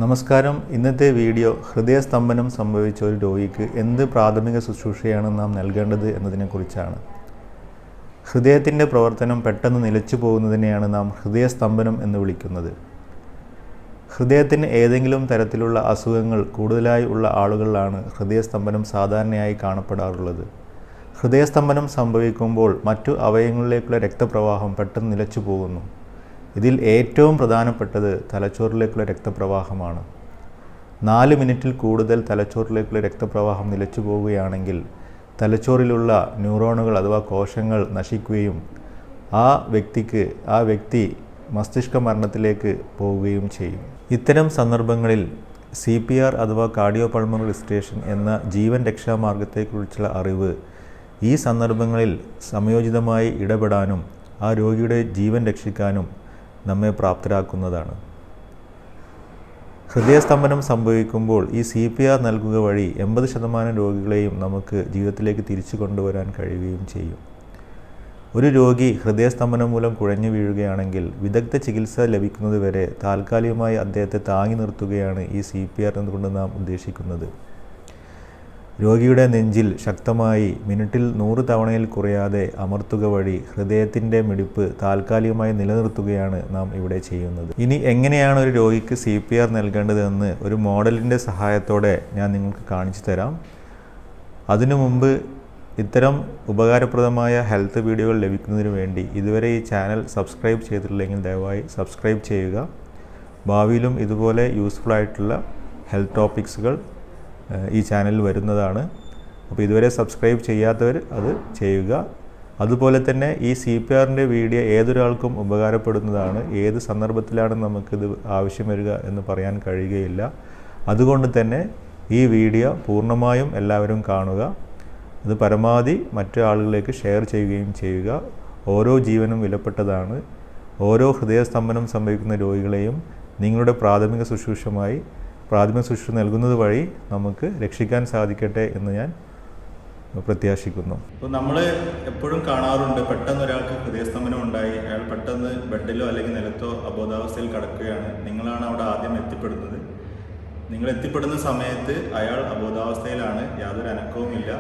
നമസ്കാരം. ഇന്നത്തെ വീഡിയോ ഹൃദയസ്തംഭനം സംഭവിച്ച ഒരു രോഗിക്ക് എന്ത് പ്രാഥമിക ശുശ്രൂഷയാണ് നാം നൽകേണ്ടത് എന്നതിനെക്കുറിച്ചാണ്. ഹൃദയത്തിൻ്റെ പ്രവർത്തനം പെട്ടെന്ന് നിലച്ചു പോകുന്നതിനെയാണ് നാം ഹൃദയസ്തംഭനം എന്ന് വിളിക്കുന്നത്. ഹൃദയത്തിന് ഏതെങ്കിലും തരത്തിലുള്ള അസുഖങ്ങൾ കൂടുതലായി ഉള്ള ആളുകളിലാണ് ഹൃദയസ്തംഭനം സാധാരണയായി കാണപ്പെടാറുള്ളത്. ഹൃദയസ്തംഭനം സംഭവിക്കുമ്പോൾ മറ്റു അവയവങ്ങളിലേക്കുള്ള രക്തപ്രവാഹം പെട്ടെന്ന് നിലച്ചു പോകുന്നു. ഇതിൽ ഏറ്റവും പ്രധാനപ്പെട്ടത് തലച്ചോറിലേക്കുള്ള രക്തപ്രവാഹമാണ്. 4 മിനിറ്റിൽ കൂടുതൽ തലച്ചോറിലേക്കുള്ള രക്തപ്രവാഹം നിലച്ചു പോവുകയാണെങ്കിൽ തലച്ചോറിലുള്ള ന്യൂറോണുകൾ അഥവാ കോശങ്ങൾ നശിക്കുകയും ആ വ്യക്തി മസ്തിഷ്ക മരണത്തിലേക്ക് പോവുകയും ചെയ്യും. ഇത്തരം സന്ദർഭങ്ങളിൽ CPR അഥവാ കാർഡിയോപൾമണറി റെസിസ്റ്റേഷൻ എന്ന ജീവൻ രക്ഷാമാർഗത്തെക്കുറിച്ചുള്ള അറിവ് ഈ സന്ദർഭങ്ങളിൽ സമയോചിതമായി ഇടപെടാനും ആ രോഗിയുടെ ജീവൻ രക്ഷിക്കാനും നമ്മെ പ്രാപ്തരാക്കുന്നതാണ്. ഹൃദയസ്തംഭനം സംഭവിക്കുമ്പോൾ ഈ CPR നൽകുക വഴി 80% രോഗികളെയും നമുക്ക് ജീവിതത്തിലേക്ക് തിരിച്ചു കൊണ്ടുവരാൻ കഴിയുകയും ചെയ്യും. ഒരു രോഗി ഹൃദയസ്തംഭനം മൂലം കുഴഞ്ഞു വീഴുകയാണെങ്കിൽ വിദഗ്ധ ചികിത്സ ലഭിക്കുന്നതുവരെ താൽക്കാലികമായി അദ്ദേഹത്തെ താങ്ങി നിർത്തുകയാണ് ഈ CPR എന്നുകൊണ്ട് നാം ഉദ്ദേശിക്കുന്നത്. രോഗിയുടെ നെഞ്ചിൽ ശക്തമായി മിനിറ്റിൽ 100 തവണയിൽ കുറയാതെ അമർത്തുക വഴി ഹൃദയത്തിൻ്റെ മിടിപ്പ് താൽക്കാലികമായി നിലനിർത്തുകയാണ് നാം ഇവിടെ ചെയ്യുന്നത്. ഇനി എങ്ങനെയാണ് ഒരു രോഗിക്ക് CPR നൽകേണ്ടതെന്ന് ഒരു മോഡലിൻ്റെ സഹായത്തോടെ ഞാൻ നിങ്ങൾക്ക് കാണിച്ചു തരാം. അതിനു മുമ്പ് ഇത്തരം ഉപകാരപ്രദമായ ഹെൽത്ത് വീഡിയോകൾ ലഭിക്കുന്നതിന് വേണ്ടി ഇതുവരെ ഈ ചാനൽ സബ്സ്ക്രൈബ് ചെയ്തിട്ടില്ലെങ്കിൽ ദയവായി സബ്സ്ക്രൈബ് ചെയ്യുക. ഭാവിയിലും ഇതുപോലെ യൂസ്ഫുൾ ആയിട്ടുള്ള ഹെൽത്ത് ടോപ്പിക്സുകൾ ഈ ചാനലിൽ വരുന്നതാണ്. അപ്പോൾ ഇതുവരെ സബ്സ്ക്രൈബ് ചെയ്യാത്തവർ അത് ചെയ്യുക. അതുപോലെ തന്നെ ഈ CPRൻ്റെ വീഡിയോ ഏതൊരാൾക്കും ഉപകാരപ്പെടുന്നതാണ്. ഏത് സന്ദർഭത്തിലാണ് നമുക്കിത് ആവശ്യം വരിക എന്ന് പറയാൻ കഴിയുകയില്ല. അതുകൊണ്ട് തന്നെ ഈ വീഡിയോ പൂർണ്ണമായും എല്ലാവരും കാണുക. അത് പരമാവധി മറ്റു ആളുകളിലേക്ക് ഷെയർ ചെയ്യുകയും ചെയ്യുക. ഓരോ ജീവനും വിലപ്പെട്ടതാണ്. ഓരോ ഹൃദയസ്തംഭനം സംഭവിക്കുന്ന രോഗികളെയും നിങ്ങളുടെ പ്രാഥമിക ശുശ്രൂഷ നൽകുന്നത് വഴി നമുക്ക് രക്ഷിക്കാൻ സാധിക്കട്ടെ എന്ന് ഞാൻ പ്രത്യാശിക്കുന്നു. അപ്പോൾ നമ്മൾ എപ്പോഴും കാണാറുണ്ട്, പെട്ടെന്ന് ഒരാൾക്ക് ഹൃദയസ്തംഭനം ഉണ്ടായി, അയാൾ പെട്ടെന്ന് ബെഡിലോ അല്ലെങ്കിൽ നിലത്തോ അബോധാവസ്ഥയിൽ കിടക്കുകയാണ്. നിങ്ങളാണ് അവിടെ ആദ്യം എത്തിപ്പെടുന്നത്. നിങ്ങൾ എത്തിപ്പെടുന്ന സമയത്ത് അയാൾ അബോധാവസ്ഥയിലാണ്, യാതൊരു അനക്കവുമില്ല.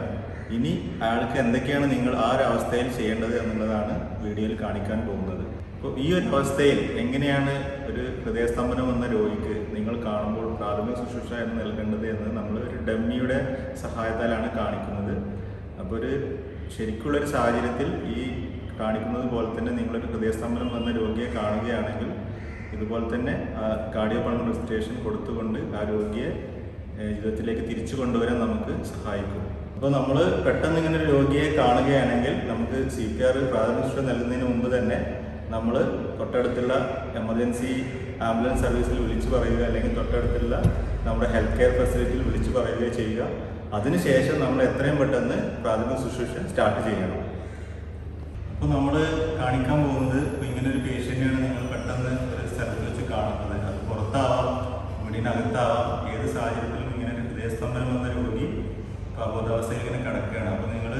ഇനി അയാൾക്ക് എന്തൊക്കെയാണ് നിങ്ങൾ ആ ഒരു അവസ്ഥയിൽ ചെയ്യേണ്ടത് എന്നുള്ളതാണ് വീഡിയോയിൽ കാണിക്കാൻ പോകുന്നത്. അപ്പോൾ ഈ ഒരു അവസ്ഥയിൽ എങ്ങനെയാണ് ഒരു ഹൃദയസ്തംഭനം എന്ന രോഗിക്ക് നിങ്ങൾ കാണുമ്പോൾ പ്രാഥമിക ശുശ്രൂഷ എന്ന് നൽകേണ്ടത് എന്ന് നമ്മൾ ഒരു ഡമ്മിയുടെ സഹായത്താലാണ് കാണിക്കുന്നത്. അപ്പോൾ ശരിക്കുള്ളൊരു സാഹചര്യത്തിൽ ഈ കാണിക്കുന്നത് പോലെ തന്നെ നിങ്ങളൊരു ഹൃദയസ്തംഭനം വന്ന രോഗിയെ കാണുകയാണെങ്കിൽ ഇതുപോലെ തന്നെ കാർഡിയോപൾമണറി റെസിസ്റ്റേഷൻ കൊടുത്തുകൊണ്ട് ആ രോഗിയെ ജീവിതത്തിലേക്ക് തിരിച്ചു കൊണ്ടുവരാൻ നമുക്ക് സഹായിക്കും. അപ്പോൾ നമ്മൾ പെട്ടെന്ന് ഇങ്ങനെ ഒരു രോഗിയെ കാണുകയാണെങ്കിൽ നമുക്ക് CPR പ്രാഥമിക ശുശ്രൂഷ നൽകുന്നതിന് മുമ്പ് തന്നെ നമ്മൾ തൊട്ടടുത്തുള്ള എമർജൻസി ആംബുലൻസ് സർവീസിൽ വിളിച്ചു പറയുക, അല്ലെങ്കിൽ തൊട്ടടുത്തുള്ള നമ്മുടെ ഹെൽത്ത് കെയർ ഫെസിലിറ്റിയിൽ വിളിച്ചു പറയുകയോ ചെയ്യുക. അതിനുശേഷം നമ്മൾ എത്രയും പെട്ടെന്ന് പ്രാഥമിക ശുശ്രൂഷ സ്റ്റാർട്ട് ചെയ്യണം. അപ്പോൾ നമ്മൾ കാണിക്കാൻ പോകുന്നത് ഇങ്ങനെ ഒരു പേഷ്യൻ്റാണ് നിങ്ങൾ പെട്ടെന്ന് ഒരു സ്ഥലത്ത് വെച്ച് കാണുന്നത്. അത് പുറത്താവാം, വീടിനകത്താവാം, ഏത് സാഹചര്യത്തിലും ഇങ്ങനെ ഒരു ഹൃദയസ്തംഭനം വന്ന രോഗി അബോധാവസ്ഥയിൽ ഇങ്ങനെ കിടക്കുകയാണ്. അപ്പോൾ നിങ്ങൾ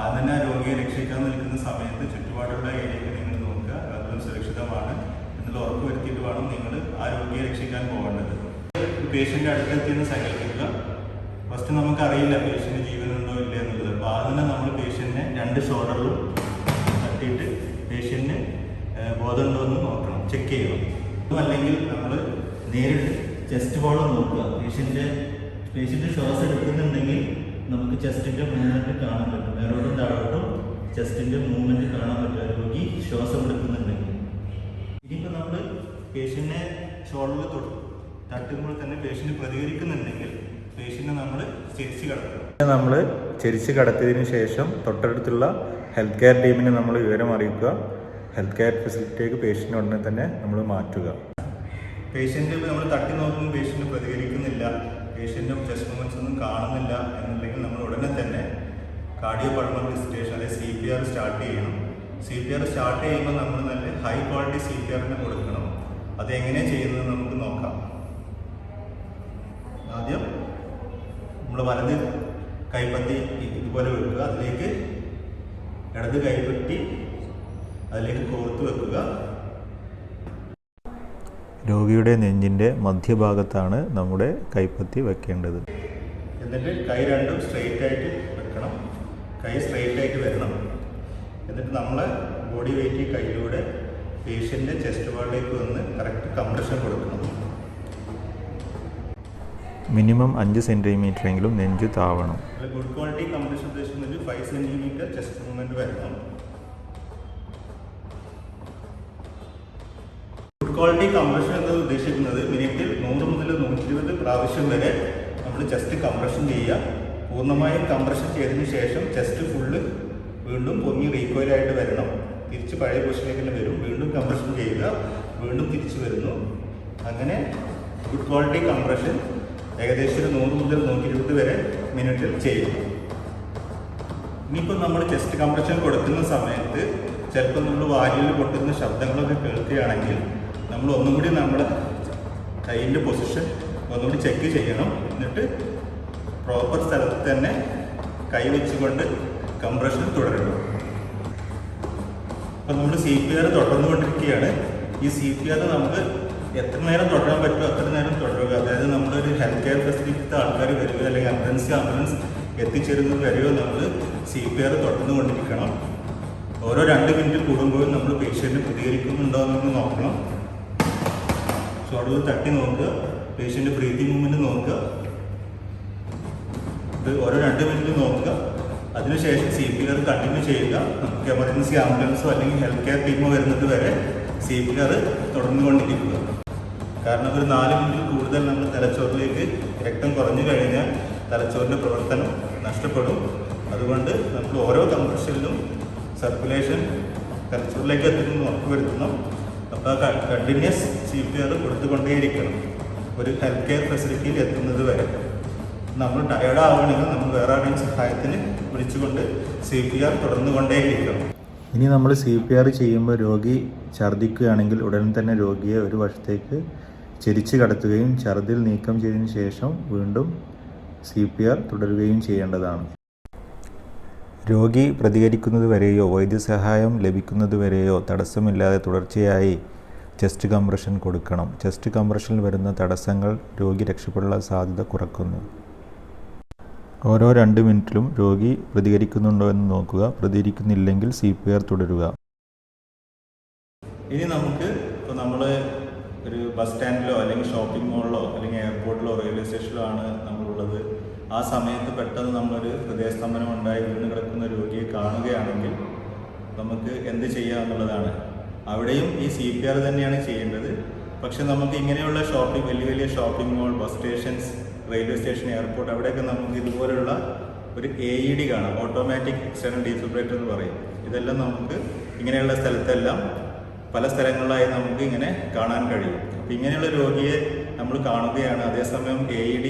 ആദ്യം തന്നെ ആ രോഗിയെ രക്ഷിക്കാൻ നിൽക്കുന്ന സമയത്ത് ചുറ്റുപാടുള്ള ഏരിയയ്ക്ക് നിങ്ങൾ നോക്കുക, അതും സുരക്ഷിതമാണ് എന്നുള്ള ഉറപ്പ് വരുത്തിയിട്ട് വേണം നിങ്ങൾ ആ രോഗിയെ രക്ഷിക്കാൻ പോകേണ്ടത്. പേഷ്യൻ്റ് അടുത്തെത്തിയെന്ന് സങ്കല്പിക്കുക. ഫസ്റ്റ് നമുക്കറിയില്ല പേഷ്യൻ്റ് ജീവനുണ്ടോ ഇല്ല എന്നുള്ളത്. അപ്പോൾ ആദ്യം തന്നെ നമ്മൾ പേഷ്യൻറ്റിനെ 2 ഷോൾഡറിലും തട്ടിയിട്ട് പേഷ്യൻറ്റിന് ബോധമുണ്ടോ എന്ന് നോക്കണം, ചെക്ക് ചെയ്യണം. അല്ലെങ്കിൽ നമ്മൾ നേരിട്ട് ചെസ്റ്റ് ബോൾ നോക്കുക. പേഷ്യൻ്റ് ശ്വാസം എടുക്കുന്നുണ്ടെങ്കിൽ നമുക്ക് ചെസ്റ്റിൻ്റെ മൂവ്മെൻറ്റ് കാണാൻ പറ്റും. മേലോട്ടും താഴോട്ടും ചെസ്റ്റിൻ്റെ മൂവ്മെൻറ്റ് കാണാൻ പറ്റും രോഗി ശ്വാസം എടുക്കുന്നുണ്ടെങ്കിൽ. ഇനിയിപ്പോൾ നമ്മൾ പേഷ്യൻറ്റിനെ ഷോൾഡറിൽ തട്ടുമ്പോൾ തന്നെ പേഷ്യൻ്റ് പ്രതികരിക്കുന്നുണ്ടെങ്കിൽ പേഷ്യൻറ്റിനെ നമ്മൾ ചെരിച്ച് കടത്തിയതിന് ശേഷം തൊട്ടടുത്തുള്ള ഹെൽത്ത് കെയർ ടീമിനെ നമ്മൾ വിവരം അറിയിക്കുക. ഹെൽത്ത് കെയർ ഫെസിലിറ്റിയിലേക്ക് പേഷ്യൻ്റ് ഉടനെ തന്നെ നമ്മൾ മാറ്റുക. പേഷ്യൻ്റ് നമ്മൾ തട്ടി നോക്കുമ്പോൾ പേഷ്യൻ്റ് പ്രതികരിക്കുന്നില്ല, പേഷ്യൻ്റും ചെസ്റ്റ് മൂവ്മെൻറ്റ്സ് ഒന്നും കാണുന്നില്ല എന്നുണ്ടെങ്കിൽ നമ്മൾ ഉടനെ തന്നെ കാർഡിയോപൾമണറി റെസിസ്റ്റേഷൻ അല്ലെങ്കിൽ CPR സ്റ്റാർട്ട് ചെയ്യണം. CPR സ്റ്റാർട്ട് ചെയ്യുമ്പോൾ നമ്മൾ നല്ല ഹൈ ക്വാളിറ്റി CPR കൊടുക്കണം. അത് എങ്ങനെ ചെയ്യുന്നത് നമുക്ക് നോക്കാം. ആദ്യം നമ്മൾ വലത് കൈപ്പത്തി ഇതുപോലെ വെക്കുക, അതിലേക്ക് ഇടത് കൈപ്പറ്റി അതിലേക്ക് കോർത്ത് വെക്കുക. രോഗിയുടെ നെഞ്ചിൻ്റെ മധ്യഭാഗത്താണ് നമ്മുടെ കൈപ്പത്തി വെക്കേണ്ടത്. എന്നിട്ട് കൈ രണ്ടും സ്ട്രെയിറ്റ് ആയിട്ട് വെക്കണം. കൈ സ്ട്രെയിറ്റ് ആയിട്ട് വരണം. എന്നിട്ട് നമ്മളെ ബോഡി വെയിറ്റ് കൈയിലൂടെ പേഷ്യൻ്റെ ചെസ്റ്റ് വാളിലേക്ക് വന്ന് കറക്റ്റ് കംപ്രഷൻ കൊടുക്കണം. മിനിമം 5 സെൻറ്റിമീറ്ററെങ്കിലും നെഞ്ച് താവണം. ഗുഡ് ക്വാളിറ്റി കംപ്രഷൻ ഉദ്ദേശിക്കുന്നത് 5 സെൻറ്റിമീറ്റർ ചെസ്റ്റ് മൂവ്മെൻറ്റ് വരണം. ഗുഡ് ക്വാളിറ്റി കംപ്രഷൻ എന്നത് ഉദ്ദേശിക്കുന്നത് മിനിറ്റിൽ 100 മുതൽ 120 പ്രാവശ്യം വരെ നമ്മൾ ചെസ്റ്റ് കംപ്രഷൻ ചെയ്യുക. പൂർണ്ണമായും കംപ്രഷൻ ചെയ്തതിന് ശേഷം ചെസ്റ്റ് ഫുള്ള് വീണ്ടും പൊങ്ങി റീകോയിലായിട്ട് വരണം. തിരിച്ച് പഴയ പൊസിഷനിലേക്ക് തന്നെ വരും. വീണ്ടും കംപ്രഷൻ ചെയ്യുക, വീണ്ടും തിരിച്ചു വരുന്നു. അങ്ങനെ ഗുഡ് ക്വാളിറ്റി കംപ്രഷൻ ഏകദേശം 100 മുതൽ 120 വരെ മിനിറ്റിൽ ചെയ്യും. ഇനിയിപ്പോൾ നമ്മൾ ചെസ്റ്റ് കംപ്രഷൻ കൊടുക്കുന്ന സമയത്ത് ചിലപ്പോൾ നമ്മൾ വാരിയിൽ പൊട്ടുന്ന ശബ്ദങ്ങളൊക്കെ കേൾക്കുകയാണെങ്കിൽ നമ്മൾ ഒന്നും കൂടി നമ്മുടെ കൈയിൻ്റെ പൊസിഷൻ ഒന്നുകൂടി ചെക്ക് ചെയ്യണം. എന്നിട്ട് പ്രോപ്പർ സ്ഥലത്ത് തന്നെ കൈ വെച്ചുകൊണ്ട് കംപ്രഷൻ തുടരണം. അപ്പോൾ നമ്മൾ CPR തുടർന്നുകൊണ്ടിരിക്കുകയാണ്. ഈ CPR നമുക്ക് എത്ര നേരം തുടരാൻ പറ്റുമോ അത്ര നേരം തുടരുക. അതായത് നമ്മളൊരു ഹെൽത്ത് കെയർ ഫെസിലിറ്റിത്തെ ആൾക്കാർ വരികയോ അല്ലെങ്കിൽ ആംബുലൻസ് എത്തിച്ചേരുന്നത് വരെയോ നമ്മൾ CPR തുടർന്നുകൊണ്ടിരിക്കണം. ഓരോ 2 മിനിറ്റ് കൂടുമ്പോഴും നമ്മൾ പേഷ്യൻറ്റ് പ്രതികരിക്കുന്നുണ്ടോ എന്ന് നോക്കണം. ഷോൾഡറിൽ തട്ടി നോക്കുക, പേഷ്യൻ്റ് ബ്രീത്തിങ് മൂവ്മെൻറ്റ് നോക്കുക. ഇത് ഓരോ 2 മിനിറ്റ് നോക്കുക. അതിനുശേഷം CPR കണ്ടിന്യൂ ചെയ്യുക. നമുക്ക് എമർജൻസി ആംബുലൻസോ അല്ലെങ്കിൽ ഹെൽത്ത് കെയർ ടീമോ വരുന്നത് വരെ CPR തുടർന്നുകൊണ്ടിരിക്കുക. കാരണം ഒരു 4 മിനിറ്റിൽ കൂടുതൽ നമ്മൾ തലച്ചോറിലേക്ക് രക്തം കുറഞ്ഞു കഴിഞ്ഞാൽ തലച്ചോറിൻ്റെ പ്രവർത്തനം നഷ്ടപ്പെടും. അതുകൊണ്ട് നമ്മൾ ഓരോ കംപ്രഷനിലും സർക്കുലേഷൻ തലച്ചോറിലേക്ക് എത്തുന്നു ഉറപ്പുവരുത്തണം. അപ്പോൾ കണ്ടിന്യൂസ് CPR കൊടുത്തുകൊണ്ടേയിരിക്കണം ഒരു ഹെൽത്ത് കെയർ ഫെസിലിറ്റിയിൽ എത്തുന്നത് വരെ. നമ്മൾ ടയേർഡ് ആവുകയാണെങ്കിൽ നമ്മൾ വേറെ ആരുടെയും സഹായത്തിന് വിളിച്ചുകൊണ്ട് CPR തുടർന്നുകൊണ്ടേയിരിക്കണം. ഇനി നമ്മൾ CPR ചെയ്യുമ്പോൾ രോഗി ഛർദ്ദിക്കുകയാണെങ്കിൽ ഉടൻ തന്നെ രോഗിയെ ഒരു വശത്തേക്ക് ചെരിച്ച് കടത്തുകയും ഛർദ്ദിൽ നീക്കം ചെയ്തതിന് ശേഷം വീണ്ടും CPR തുടരുകയും ചെയ്യേണ്ടതാണ്. രോഗി പ്രതികരിക്കുന്നതുവരെയോ വൈദ്യസഹായം ലഭിക്കുന്നതുവരെയോ തടസ്സമില്ലാതെ തുടർച്ചയായി ചെസ്റ്റ് കംപ്രഷൻ കൊടുക്കണം. ചെസ്റ്റ് കംപ്രഷനിൽ വരുന്ന തടസ്സങ്ങൾ രോഗി രക്ഷപ്പെടാനുള്ള സാധ്യത കുറക്കുന്നു. ഓരോ 2 മിനിറ്റിലും രോഗി പ്രതികരിക്കുന്നുണ്ടോ എന്ന് നോക്കുക. പ്രതികരിക്കുന്നില്ലെങ്കിൽ CPR തുടരുക. ഇനി നമുക്ക് ഇപ്പോൾ നമ്മൾ ഒരു ബസ് സ്റ്റാൻഡിലോ അല്ലെങ്കിൽ ഷോപ്പിംഗ് മാളിലോ അല്ലെങ്കിൽ എയർപോർട്ടിലോ റെയിൽവേ സ്റ്റേഷനിലോ ആണ് നമ്മളുള്ളത്. ആ സമയത്ത് പെട്ടെന്ന് നമ്മളൊരു ഹൃദയസ്തംഭനം ഉണ്ടായി വീണ് കിടക്കുന്ന രോഗിയെ കാണുകയാണെങ്കിൽ നമുക്ക് എന്ത് ചെയ്യാമെന്നുള്ളതാണ്. അവിടെയും ഈ CPR തന്നെയാണ് ചെയ്യേണ്ടത്. പക്ഷെ നമുക്ക് ഇങ്ങനെയുള്ള വലിയ shopping mall, bus stations, railway station, airport അവിടെയൊക്കെ നമുക്ക് ഇതുപോലുള്ള ഒരു AED കാണാം. ഓട്ടോമാറ്റിക് എക്സ്റ്റേണൽ ഡീഫിബ്രില്ലേറ്റർ എന്ന് പറയും. ഇതെല്ലാം നമുക്ക് ഇങ്ങനെയുള്ള സ്ഥലത്തെല്ലാം പല സ്ഥലങ്ങളിലായി നമുക്ക് ഇങ്ങനെ കാണാൻ കഴിയും. അപ്പോൾ ഇങ്ങനെയുള്ള രോഗിയെ നമ്മൾ കാണുകയാണ്. അതേസമയം AED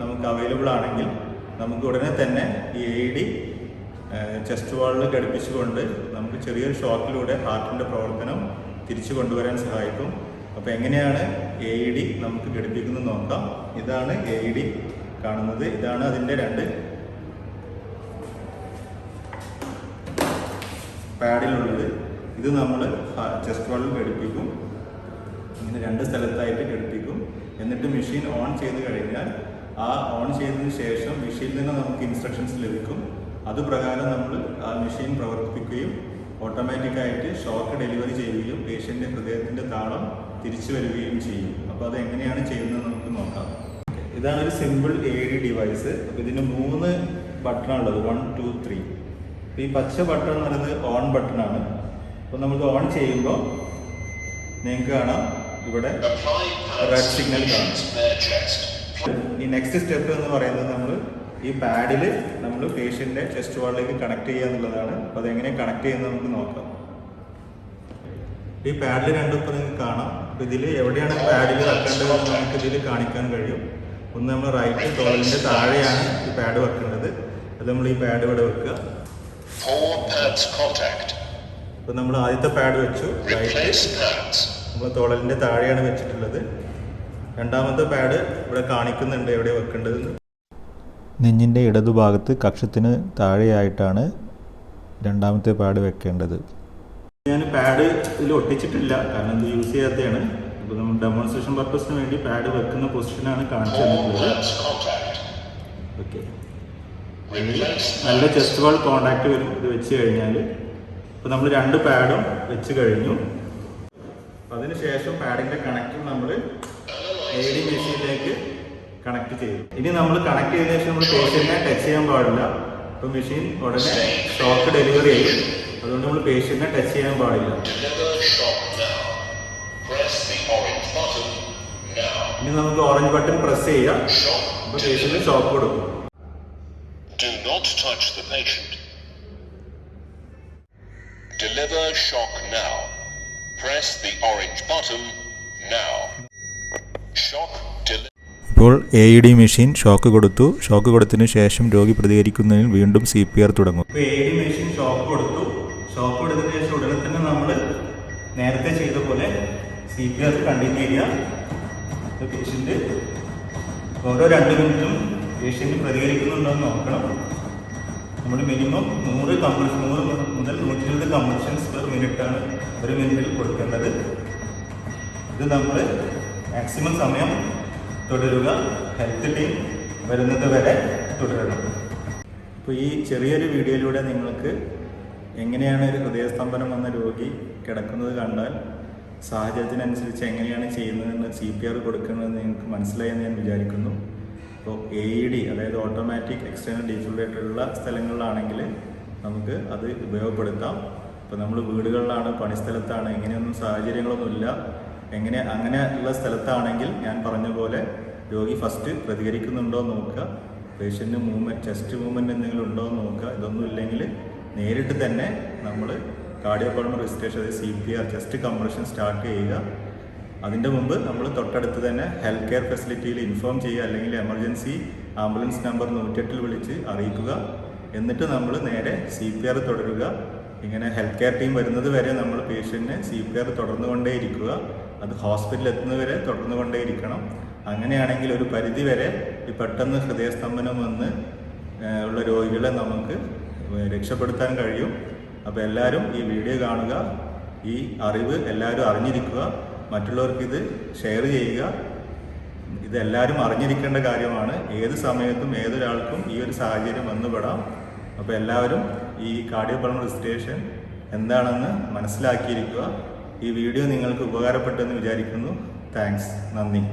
നമുക്ക് അവൈലബിൾ ആണെങ്കിൽ നമുക്ക് ഉടനെ തന്നെ ഈ AED ചെസ്റ്റ് വാളിൽ ഘടിപ്പിച്ചുകൊണ്ട് നമുക്ക് ചെറിയൊരു ഷോക്കിലൂടെ ഹാർട്ടിൻ്റെ പ്രവർത്തനം തിരിച്ചു കൊണ്ടുവരാൻ സഹായിക്കും. അപ്പോൾ എങ്ങനെയാണ് AED നമുക്ക് ഘടിപ്പിക്കുന്നത് നോക്കാം. ഇതാണ് AED കാണുന്നത്. ഇതാണ് അതിൻ്റെ 2 പാഡിലുള്ളത്. ഇത് നമ്മൾ ചെസ്റ്റ് വാളിൽ ഘടിപ്പിക്കും. ഇങ്ങനെ 2 സ്ഥലത്തായിട്ട് ഘടിപ്പിക്കും. എന്നിട്ട് മെഷീൻ ഓൺ ചെയ്ത് കഴിഞ്ഞാൽ ആ ഓൺ ചെയ്തതിന് ശേഷം മെഷീനിൽ നിന്ന് നമുക്ക് ഇൻസ്ട്രക്ഷൻസ് ലഭിക്കും. അതുപ്രകാരം നമ്മൾ ആ മെഷീൻ പ്രവർത്തിപ്പിക്കുകയും ഓട്ടോമാറ്റിക്കായിട്ട് ഷോക്ക് ഡെലിവറി ചെയ്യുകയും പേഷ്യൻ്റെ ഹൃദയത്തിൻ്റെ താളം തിരിച്ചു വരികയും ചെയ്യും. അപ്പോൾ അത് എങ്ങനെയാണ് ചെയ്യുന്നത് നമുക്ക് നോക്കാം. ഇതാണ് ഒരു സിമ്പിൾ AED ഡിവൈസ്. ഇതിന് 3 ബട്ടണുള്ളത്, 1, 2, 3. ഈ പച്ച ബട്ടൺ എന്ന് പറയുന്നത് ഓൺ ബട്ടണാണ്. അപ്പോൾ നമുക്ക് ഓൺ ചെയ്യുമ്പോൾ നിങ്ങൾക്ക് കാണാം ഇവിടെ റെഡ് സിഗ്നൽ കാണാം. ഈ നെക്സ്റ്റ് സ്റ്റെപ്പ് എന്ന് പറയുന്നത് നമ്മൾ ഈ പാഡിൽ നമ്മൾ പേഷ്യൻ്റെ ചെസ്റ്റ് വാളിലേക്ക് കണക്ട് ചെയ്യുക എന്നുള്ളതാണ്. അപ്പോൾ അതെങ്ങനെ കണക്ട് ചെയ്യുന്നത് നമുക്ക് നോക്കാം. ഈ പാഡിൽ 2 ഇപ്പോൾ നിങ്ങൾക്ക് കാണാം. അപ്പോൾ ഇതിൽ എവിടെയാണ് പാഡിൽ വെക്കേണ്ടതെന്ന് നമുക്ക് ഇതിൽ കാണിക്കാൻ കഴിയും. ഒന്ന് നമ്മൾ റൈറ്റ് തോളിൻ്റെ താഴെയാണ് ഈ പാഡ് വെക്കേണ്ടത്. അത് നമ്മൾ ഈ പാഡ് ഇവിടെ വെക്കുക. അപ്പോൾ നമ്മൾ ആദ്യത്തെ പാഡ് വെച്ചു. നമ്മൾ തോളിൻ്റെ താഴെയാണ് വെച്ചിട്ടുള്ളത്. രണ്ടാമത്തെ പാഡ് ഇവിടെ കാണിക്കുന്നുണ്ട് എവിടെ വെക്കേണ്ടതെന്ന്. നെഞ്ചിൻ്റെ ഇടതുഭാഗത്ത് കക്ഷത്തിന് താഴെയായിട്ടാണ് രണ്ടാമത്തെ പാഡ് വെക്കേണ്ടത്. ഞാൻ പാഡ് ഇതിൽ ഒട്ടിച്ചിട്ടില്ല, കാരണം ഇത് യൂസ് ചെയ്യാത്തതാണ്. അപ്പോൾ നമ്മൾ ഡെമോൺസ്ട്രേഷൻ പർപ്പസിന് വേണ്ടി പാഡ് വെക്കുന്ന പൊസിഷനാണ് കാണിച്ചു തന്നിട്ടുള്ളത്. ഓക്കെ, നല്ല ചെസ്റ്റ് വാൾ കോണ്ടാക്ട് വരും ഇത് വെച്ച് കഴിഞ്ഞാൽ. അപ്പോൾ നമ്മൾ 2 പാഡും വെച്ച് കഴിഞ്ഞു. അതിനുശേഷം പാഡിൻ്റെ കണക്റ്റും നമ്മൾ AED മെഷീനിലേക്ക് കണക്ട് ചെയ്യും. ഇനി നമ്മൾ കണക്ട് ചെയ്തതിനു ശേഷം നമ്മൾ പേഷ്യൻറ്റിനെ ടച്ച് ചെയ്യാൻ പാടില്ല. അപ്പോൾ മെഷീൻ ഉടനെ ഷോക്ക് ഡെലിവറി ചെയ്യും. അതുകൊണ്ട് നമ്മൾ പേഷ്യൻറ്റിനെ ടച്ച് ചെയ്യാൻ പാടില്ല. ഇനി നമുക്ക് ഓറഞ്ച് ബട്ടൺ പ്രസ് ചെയ്യാം. അപ്പോൾ പേഷ്യൻറ്റിന് ഷോക്ക് കൊടുക്കും. Do not touch the patient. Deliver shock now. Press the orange button now. Shock deliver. ഇപ്പോൾ AED മെഷീൻ ഷോക്ക് കൊടുത്തു. ഷോക്ക് കൊടുത്തതിന് ശേഷം രോഗി പ്രതികരിക്കുന്നതിന് വീണ്ടും CPR തുടങ്ങും. ഇപ്പോൾ AED മെഷീൻ ഷോക്ക് കൊടുത്തു. ഷോക്ക് കൊടുത്തതിന് ശേഷം ഉടനെ തന്നെ നമ്മൾ നേരത്തെ ചെയ്ത പോലെ CPR കണ്ടിന്യൂ ചെയ്യുക. പേഷ്യൻ്റ് ഓരോ 2 മിനിറ്റും പേഷ്യൻ്റ് പ്രതികരിക്കുന്നുണ്ടോ എന്ന് നോക്കണം. നമ്മൾ മിനിമം 100 മുതൽ 120 കംപ്രഷൻസ് പെർ മിനിറ്റാണ് ഒരു മിനിറ്റിൽ കൊടുക്കേണ്ടത്. ഇത് നമ്മൾ മാക്സിമം സമയം തുടരുക. ഹെൽത്ത് ടീം വരുന്നത് വരെ തുടരണം. അപ്പോൾ ഈ ചെറിയൊരു വീഡിയോയിലൂടെ നിങ്ങൾക്ക് എങ്ങനെയാണ് ഒരു ഹൃദയസ്തംഭനം വന്ന രോഗി കിടക്കുന്നത് കണ്ടാൽ സാഹചര്യത്തിനനുസരിച്ച് എങ്ങനെയാണ് ചെയ്യുന്നതെന്ന് CPR കൊടുക്കുന്നതെന്ന് നിങ്ങൾക്ക് മനസ്സിലായെന്ന് ഞാൻ വിചാരിക്കുന്നു. അപ്പോൾ AED അതായത് ഓട്ടോമാറ്റിക് എക്സ്റ്റേണൽ ഡീഫിബ്രില്ലേറ്റർ ഉള്ള സ്ഥലങ്ങളിലാണെങ്കിൽ നമുക്ക് അത് ഉപയോഗപ്പെടുത്താം. ഇപ്പോൾ നമ്മൾ വീടുകളിലാണ്, പണിസ്ഥലത്താണ്, ഇങ്ങനെയൊന്നും സാഹചര്യങ്ങളൊന്നുമില്ല, അങ്ങനെയുള്ള സ്ഥലത്താണെങ്കിൽ ഞാൻ പറഞ്ഞ പോലെ രോഗി ഫസ്റ്റ് പ്രതികരിക്കുന്നുണ്ടോ എന്ന് നോക്കുക. പേഷ്യൻ്റ് ചെസ്റ്റ് മൂവ്മെൻറ്റ് എന്തെങ്കിലും ഉണ്ടോ എന്ന് നോക്കുക. ഇതൊന്നും ഇല്ലെങ്കിൽ നേരിട്ട് തന്നെ നമ്മൾ കാർഡിയോപൾമണറി റെസിസ്റ്റേഷൻ അതായത് CPR ചെസ്റ്റ് കംപ്രഷൻ സ്റ്റാർട്ട് ചെയ്യുക. അതിൻ്റെ മുമ്പ് നമ്മൾ തൊട്ടടുത്ത് തന്നെ ഹെൽത്ത് കെയർ ഫെസിലിറ്റിയിൽ ഇൻഫോം ചെയ്യുക, അല്ലെങ്കിൽ എമർജൻസി ആംബുലൻസ് നമ്പർ 108 വിളിച്ച് അറിയിക്കുക. എന്നിട്ട് നമ്മൾ നേരെ CPR തുടരുക. ഇങ്ങനെ ഹെൽത്ത് കെയർ ടീം വരുന്നത് വരെ നമ്മൾ പേഷ്യൻറ്റിനെ CPR തുടർന്നുകൊണ്ടേയിരിക്കുക. അത് ഹോസ്പിറ്റലിൽ എത്തുന്നവരെ തുടർന്നുകൊണ്ടേയിരിക്കണം. അങ്ങനെയാണെങ്കിൽ ഒരു പരിധി വരെ ഈ പെട്ടെന്ന് ഹൃദയസ്തംഭനം വന്ന് ഉള്ള രോഗികളെ നമുക്ക് രക്ഷപ്പെടുത്താൻ കഴിയും. അപ്പോൾ എല്ലാവരും ഈ വീഡിയോ കാണുക. ഈ അറിവ് എല്ലാവരും അറിഞ്ഞിരിക്കുക. മറ്റുള്ളവർക്ക് ഇത് ഷെയർ ചെയ്യുക. ഇതെല്ലാവരും അറിഞ്ഞിരിക്കേണ്ട കാര്യമാണ്. ഏത് സമയത്തും ഏതൊരാൾക്കും ഈ ഒരു സാഹചര്യം വന്നുപെടാം. അപ്പോൾ എല്ലാവരും ഈ കാർഡിയോപൾമണറി റെസിസ്റ്റേഷൻ എന്താണെന്ന് മനസ്സിലാക്കിയിരിക്കുക. ഈ വീഡിയോ നിങ്ങൾക്ക് ഉപകാരപ്പെട്ടെന്ന് വിചാരിക്കുന്നു. താങ്ക്സ്, നന്ദി.